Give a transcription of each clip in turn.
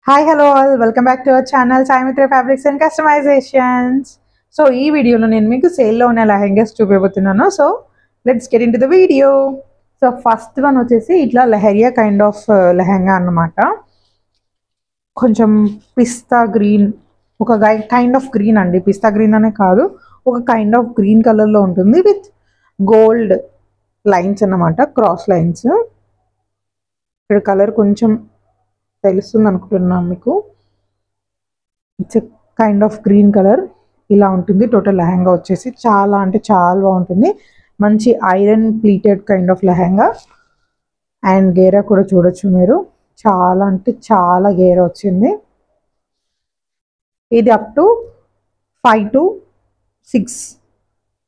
Hi, hello all. Welcome back to our channel Sai Mitra Fabrics and Customizations. So, ఈ వీడియోలో నేను మీకు సేల్లో ఉన్న లెహంగాస్ చూపిస్తున్నాను. So, let's get into the video. So, first one వచ్చేసి ఇట్లా లెహరియా కైండ్ ఆఫ్ లెహంగా అన్నమాట. కొంచెం పిస్తా గ్రీన్, ఒక కైండ్ ఆఫ్ గ్రీన్ అండి. పిస్తా గ్రీన్ అనే కాదు, ఒక కైండ్ ఆఫ్ గ్రీన్ కలర్లో ఉంటుంది విత్ గోల్డ్ లైన్స్ అన్నమాట, క్రాస్ లైన్స్. ఇక్కడ కలర్ కొంచెం తెలుస్తుంది అనుకుంటున్నాను మీకు. It's kind of green colour ఇలా ఉంటుంది. టోటల్ లెహంగా వచ్చేసి చాలా అంటే చాలా బాగుంటుంది. మంచి iron pleated kind of lehenga. And గేరా కూడా చూడొచ్చు మీరు, చాలా అంటే చాలా గేరా వచ్చింది. ఇది అప్ టు 5 to 6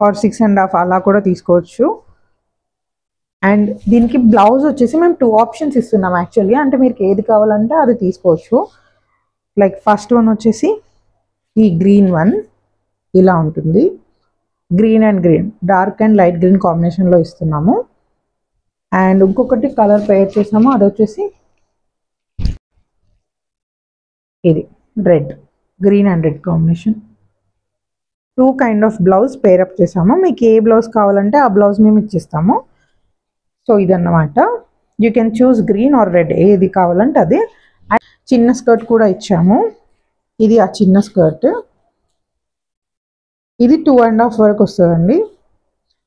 or 6.5 అలా కూడా తీసుకోవచ్చు. అండ్ దీనికి బ్లౌజ్ వచ్చేసి మేము 2 ఆప్షన్స్ ఇస్తున్నాం యాక్చువల్లీ. అంటే మీకు ఏది కావాలంటే అది తీసుకోవచ్చు. లైక్ ఫస్ట్ వన్ వచ్చేసి ఈ గ్రీన్ వన్ ఇలా ఉంటుంది. Green and green, dark and light green కాంబినేషన్లో ఇస్తున్నాము. అండ్ ఇంకొకటి కలర్ పేర్ చేసాము, అది వచ్చేసి ఇది red, green and red combination. 2 kind of blouse pair up చేసాము. మీకు ఏ బ్లౌజ్ కావాలంటే ఆ బ్లౌజ్ మేము ఇచ్చిస్తాము. సో ఇదన్నమాట. You can choose green are red, ఏది కావాలంటే అది. అండ్ చిన్న స్కర్ట్ కూడా ఇచ్చాము. ఇది ఆ చిన్న స్కర్ట్, ఇది 2.5 వరకు వస్తుందండి.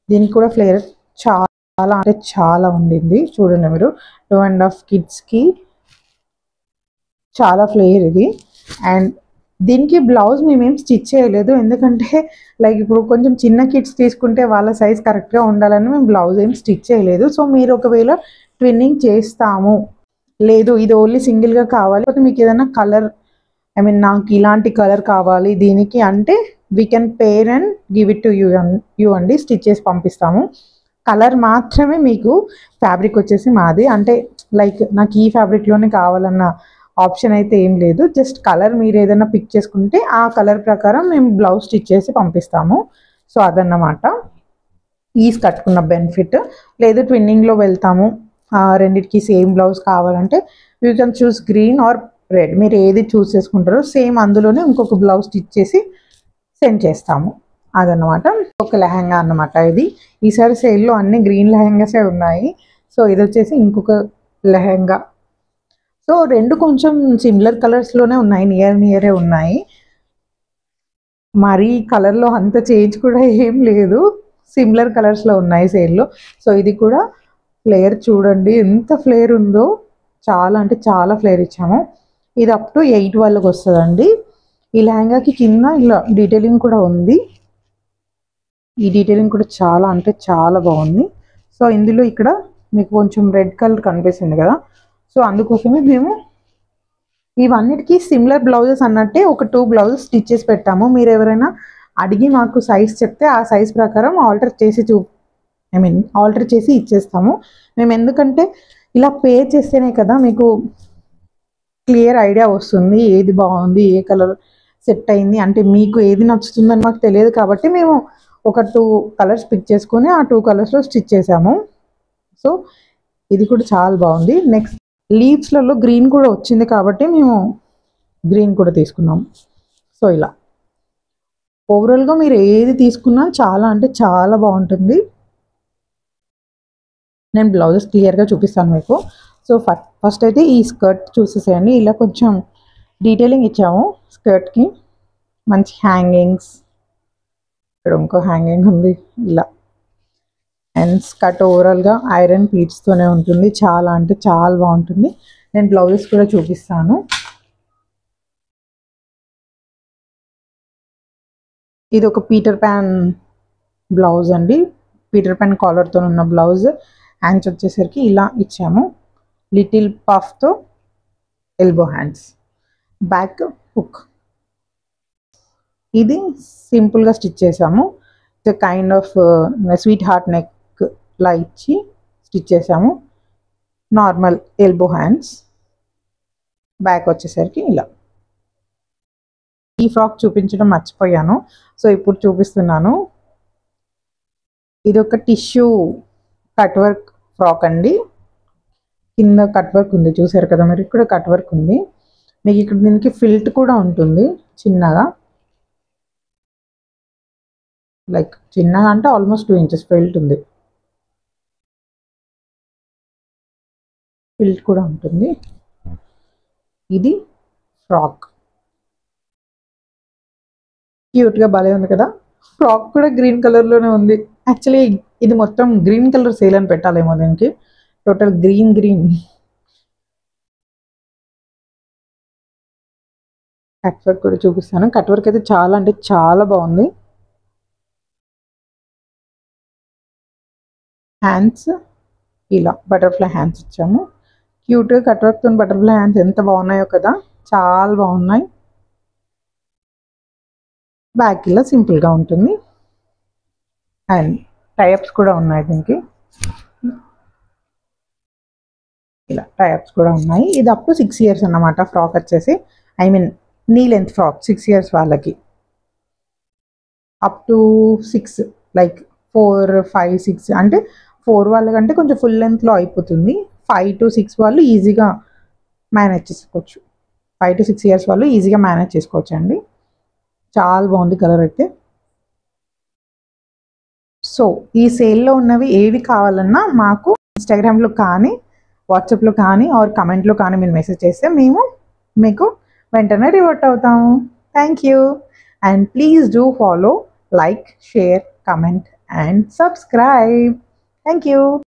దీనికి కూడా ఫ్లేర్ చాలా అంటే చాలా ఉండింది. చూడండి మీరు, 2.5 కిడ్స్కి చాలా ఫ్లేర్ ఇది. అండ్ దీనికి బ్లౌజ్ మేమేం స్టిచ్ చేయలేదు, ఎందుకంటే లైక్ ఇప్పుడు కొంచెం చిన్న కిడ్స్ తీసుకుంటే వాళ్ళ సైజ్ కరెక్ట్గా ఉండాలని మేము బ్లౌజ్ ఏం స్టిచ్ చేయలేదు. సో మీరు ఒకవేళ ట్విన్నింగ్ చేస్తాము, లేదు ఇది ఓన్లీ సింగిల్గా కావాలి, లేకపోతే మీకు ఏదైనా కలర్, ఐ మీన్ నాకు ఇలాంటి కలర్ కావాలి దీనికి అంటే we can pair and give it to you అండి, స్టిచ్ చేసి పంపిస్తాము. కలర్ మాత్రమే మీకు, ఫ్యాబ్రిక్ వచ్చేసి మాది. అంటే లైక్ నాకు ఈ ఫ్యాబ్రిక్లోనే కావాలన్న ఆప్షన్ అయితే ఏం లేదు. జస్ట్ కలర్ మీరు ఏదైనా పిక్ చేసుకుంటే ఆ కలర్ ప్రకారం మేము బ్లౌజ్ స్టిచ్ చేసి పంపిస్తాము. సో అదన్నమాట ఈజ్ కట్టుకున్న బెనిఫిట్. లేదు ట్విన్నింగ్లో వెళ్తాము, రెండింటికి సేమ్ బ్లౌజ్ కావాలంటే you can choose green are red, మీరు ఏది చూస్ చేసుకుంటారో సేమ్ అందులోనే ఇంకొక బ్లౌజ్ స్టిచ్ చేసి సెండ్ చేస్తాము. అదన్నమాట ఒక లెహంగా అన్నమాట ఇది. ఈసారి సేల్లో అన్ని గ్రీన్ లెహంగాసే ఉన్నాయి. సో ఇది వచ్చేసి ఇంకొక లెహంగా. సో రెండు కొంచెం సిమిలర్ కలర్స్లోనే ఉన్నాయి, నియరే ఉన్నాయి. మరి కలర్లో అంత చేంజ్ కూడా ఏం లేదు, సిమిలర్ కలర్స్లో ఉన్నాయి సేల్లో. సో ఇది కూడా ఫ్లేర్ చూడండి ఎంత ఫ్లేర్ ఉందో, చాలా అంటే చాలా ఫ్లేర్ ఇచ్చాము. ఇది అప్ టు 8 వాళ్ళకి వస్తుందండి. ఈ లెహంగాకి కింద ఇలా డీటెయిలింగ్ కూడా ఉంది. ఈ డీటెయిలింగ్ కూడా చాలా అంటే చాలా బాగుంది. సో ఇందులో ఇక్కడ మీకు కొంచెం రెడ్ కలర్ కనిపిస్తుంది కదా, సో అందుకోసమే మేము ఇవన్నిటికీ సిమిలర్ బ్లౌజెస్ అన్నట్టే ఒక 2 బ్లౌజెస్ స్టిచ్ చేసి పెట్టాము. మీరు ఎవరైనా అడిగి మాకు సైజ్ చెప్తే ఆ సైజ్ ప్రకారం ఆల్టర్ చేసి ఇచ్చేస్తాము మేము. ఎందుకంటే ఇలా పే చేస్తేనే కదా మీకు క్లియర్ ఐడియా వస్తుంది, ఏది బాగుంది, ఏ కలర్ సెట్ అయింది, అంటే మీకు ఏది నచ్చుతుందని మాకు తెలియదు. కాబట్టి మేము ఒక 2 కలర్స్ పిక్ చేసుకొని ఆ 2 కలర్స్లో స్టిచ్ చేసాము. సో ఇది కూడా చాలా బాగుంది. నెక్స్ట్ లీవ్స్లలో గ్రీన్ కూడా వచ్చింది కాబట్టి మేము గ్రీన్ కూడా తీసుకున్నాం. సో ఇలా ఓవరాల్గా మీరు ఏది తీసుకున్నా చాలా అంటే చాలా బాగుంటుంది. నేను బ్లౌజెస్ క్లియర్గా చూపిస్తాను మీకు. సో ఫస్ట్ అయితే ఈ స్కర్ట్ చూసేసేయండి. ఇలా కొంచెం డీటెయిలింగ్ ఇచ్చాము స్కర్ట్కి, మంచి హ్యాంగింగ్స్, ఇక్కడ ఇంకో హ్యాంగింగ్ ఉంది ఇలా. అండ్ స్కర్ట్ ఓవరాల్గా ఐరన్ ప్లీట్స్తోనే ఉంటుంది, చాలా అంటే చాలా బాగుంటుంది. నేను బ్లౌజెస్ కూడా చూపిస్తాను. ఇది ఒక పీటర్ ప్యాన్ బ్లౌజ్ అండి, పీటర్ ప్యాన్ కాలర్తో ఉన్న బ్లౌజ్. హ్యాండ్స్ వచ్చేసరికి ఇలా ఇచ్చాము, లిటిల్ పఫ్తో ఎల్బో హ్యాండ్స్, బ్యాక్ హుక్. ఇది సింపుల్గా స్టిచ్ చేసాము, kind of sweetheart neck లా ఇచ్చి స్టిచ్ చేసాము. నార్మల్ ఎల్బో హ్యాండ్స్, బ్యాక్ వచ్చేసరికి ఇలా. ఈ ఫ్రాక్ చూపించడం మర్చిపోయాను, సో ఇప్పుడు చూపిస్తున్నాను. ఇది ఒక టిష్యూ కట్ వర్క్ ఫ్రాక్ అండి. కింద కట్ వర్క్ ఉంది, చూసారు కదా మీరు, ఇక్కడ కట్ వర్క్ ఉంది. మీకు ఇక్కడ దీనికి ఫిల్ట్ కూడా ఉంటుంది చిన్నగా, లైక్ చిన్నగా అంటే ఆల్మోస్ట్ 2 ఇంచెస్ ఫిల్ట్ ఉంది, ఫిల్ట్ కూడా ఉంటుంది. ఇది ఫ్రాక్, క్యూట్గా భలే ఉంది కదా. ఫ్రాక్ కూడా గ్రీన్ కలర్లోనే ఉంది. యాక్చువల్లీ ఇది మొత్తం గ్రీన్ కలర్ సేల్ అని పెట్టాలేమో దీనికి, total green green. Cut work కూడా చూపిస్తాను. కట్ వర్క్ అయితే చాలా అంటే చాలా బాగుంది. హ్యాండ్స్ ఇలా బటర్ఫ్లై హ్యాండ్స్ ఇచ్చాము. క్యూట్గా కట్ వర్క్తో బటర్ఫ్లై హ్యాండ్స్ ఎంత బాగున్నాయో కదా, చాలా బాగున్నాయి. బ్యాక్ ఇలా సింపుల్గా ఉంటుంది అండ్ టైప్స్ కూడా ఉన్నాయి దీనికి, ఇలా టైప్స్ కూడా ఉన్నాయి. ఇది అప్ టు 6 years అన్నమాట. ఫ్రాక్ వచ్చేసి I mean knee length frock 6 years వాళ్ళకి, అప్ టు 6 లైక్ 4, 5, 6 అంటే 4 వాళ్ళకంటే కొంచెం ఫుల్ లెంత్లో అయిపోతుంది. 5 to 6 వాళ్ళు ఈజీగా మేనేజ్ చేసుకోవచ్చు. 5 to 6 years వాళ్ళు ఈజీగా మేనేజ్ చేసుకోవచ్చు అండి. చాలా బాగుంది కలర్ అయితే. సో ఈ సేల్లో ఉన్నవి ఏవి కావాలన్నా మాకు ఇన్స్టాగ్రామ్లో కానీ వాట్సాప్లో కానీ ఆర్ కమెంట్లో కానీ మీరు మెసేజ్ చేస్తే మేము మీకు వెంటనే రివర్ట్ అవుతాము. Thank you and please do follow, like, share, comment and subscribe. Thank you.